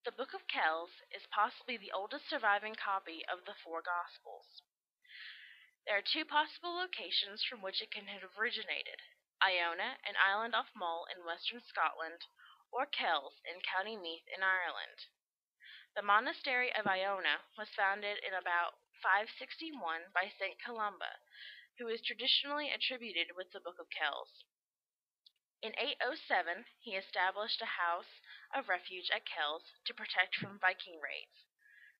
The Book of Kells is possibly the oldest surviving copy of the four Gospels. There are two possible locations from which it can have originated: Iona, an island off Mull in western Scotland, or Kells in County Meath in Ireland. The monastery of Iona was founded in about 561 by St. Columba, who is traditionally attributed with the Book of Kells. In 807 he established a house of refuge at Kells to protect from Viking raids.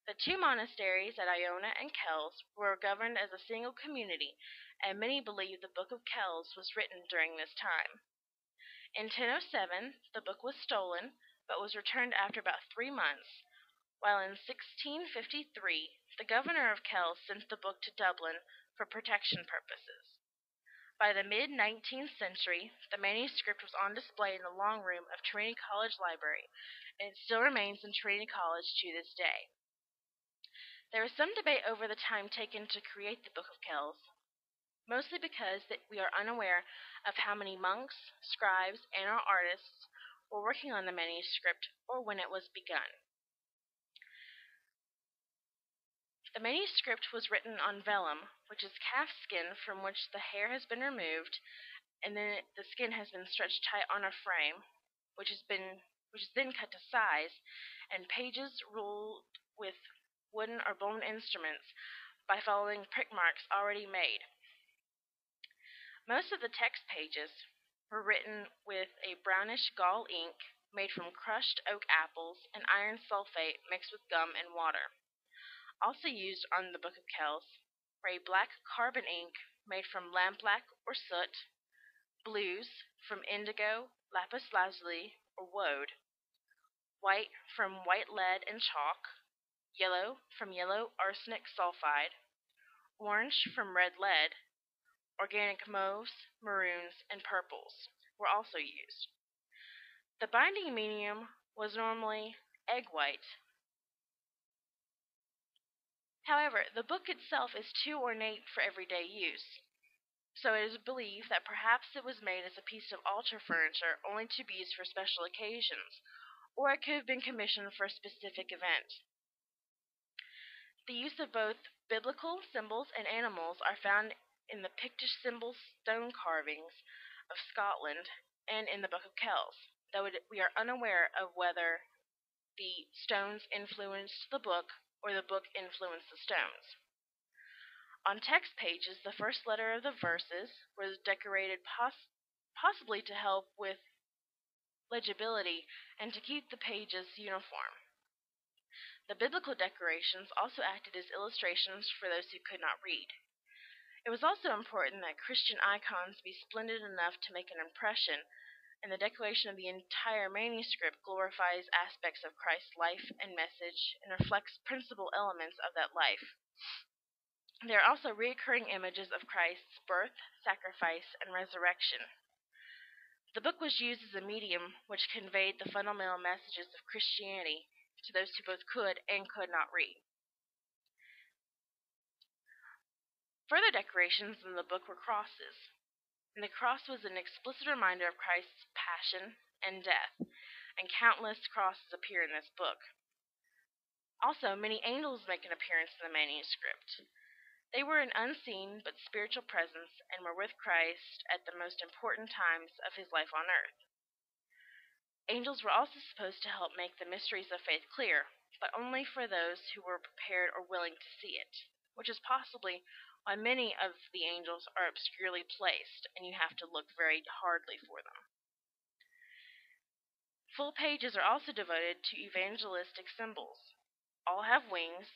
The two monasteries at Iona and Kells were governed as a single community, and many believe the Book of Kells was written during this time. In 1007 the book was stolen, but was returned after about 3 months, while in 1653 the governor of Kells sent the book to Dublin for protection purposes. By the mid-19th century, the manuscript was on display in the Long Room of Trinity College Library, and it still remains in Trinity College to this day. There is some debate over the time taken to create the Book of Kells, mostly because we are unaware of how many monks, scribes, and or artists were working on the manuscript or when it was begun. The manuscript was written on vellum, which is calf skin from which the hair has been removed, and then the skin has been stretched tight on a frame, which is then cut to size, and pages ruled with wooden or bone instruments by following prick marks already made. Most of the text pages were written with a brownish gall ink made from crushed oak apples and iron sulfate mixed with gum and water. Also used on the Book of Kells were a black carbon ink made from lampblack or soot, blues from indigo, lapis lazuli, or woad, white from white lead and chalk, yellow from yellow arsenic sulfide, orange from red lead, organic mauves, maroons, and purples were also used. The binding medium was normally egg white. However, the book itself is too ornate for everyday use, so it is believed that perhaps it was made as a piece of altar furniture only to be used for special occasions, or it could have been commissioned for a specific event. The use of both biblical symbols and animals are found in the Pictish symbol stone carvings of Scotland and in the Book of Kells, though we are unaware of whether the stones influenced the book or the book influenced the stones. On text pages, the first letter of the verses was decorated possibly to help with legibility and to keep the pages uniform. The biblical decorations also acted as illustrations for those who could not read. It was also important that Christian icons be splendid enough to make an impression, and the decoration of the entire manuscript glorifies aspects of Christ's life and message and reflects principal elements of that life. There are also recurring images of Christ's birth, sacrifice, and resurrection. The book was used as a medium which conveyed the fundamental messages of Christianity to those who both could and could not read. Further decorations in the book were crosses, and the cross was an explicit reminder of Christ's passion and death, and countless crosses appear in this book. Also, many angels make an appearance in the manuscript. They were an unseen but spiritual presence and were with Christ at the most important times of his life on earth. Angels were also supposed to help make the mysteries of faith clear, but only for those who were prepared or willing to see it, which is possibly why many of the angels are obscurely placed, and you have to look very hardly for them. Full pages are also devoted to evangelistic symbols. All have wings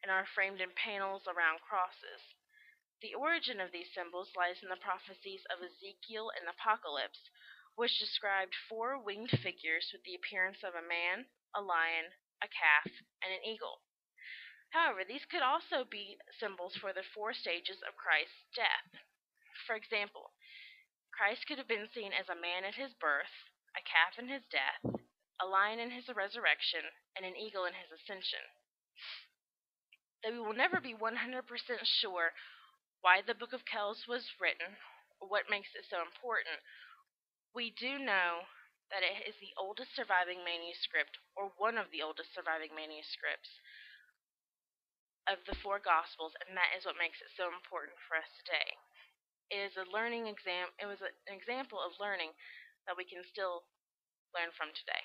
and are framed in panels around crosses. The origin of these symbols lies in the prophecies of Ezekiel and Apocalypse, which described 4 winged figures with the appearance of a man, a lion, a calf, and an eagle. However, these could also be symbols for the 4 stages of Christ's death. For example, Christ could have been seen as a man at his birth, a calf in his death, a lion in his resurrection, and an eagle in his ascension. Though we will never be 100% sure why the Book of Kells was written, or what makes it so important, we do know that it is the oldest surviving manuscript, or one of the oldest surviving manuscripts, of the four Gospels, and that is what makes it so important for us today. It is a learning exam. It was an example of learning that we can still learn from today.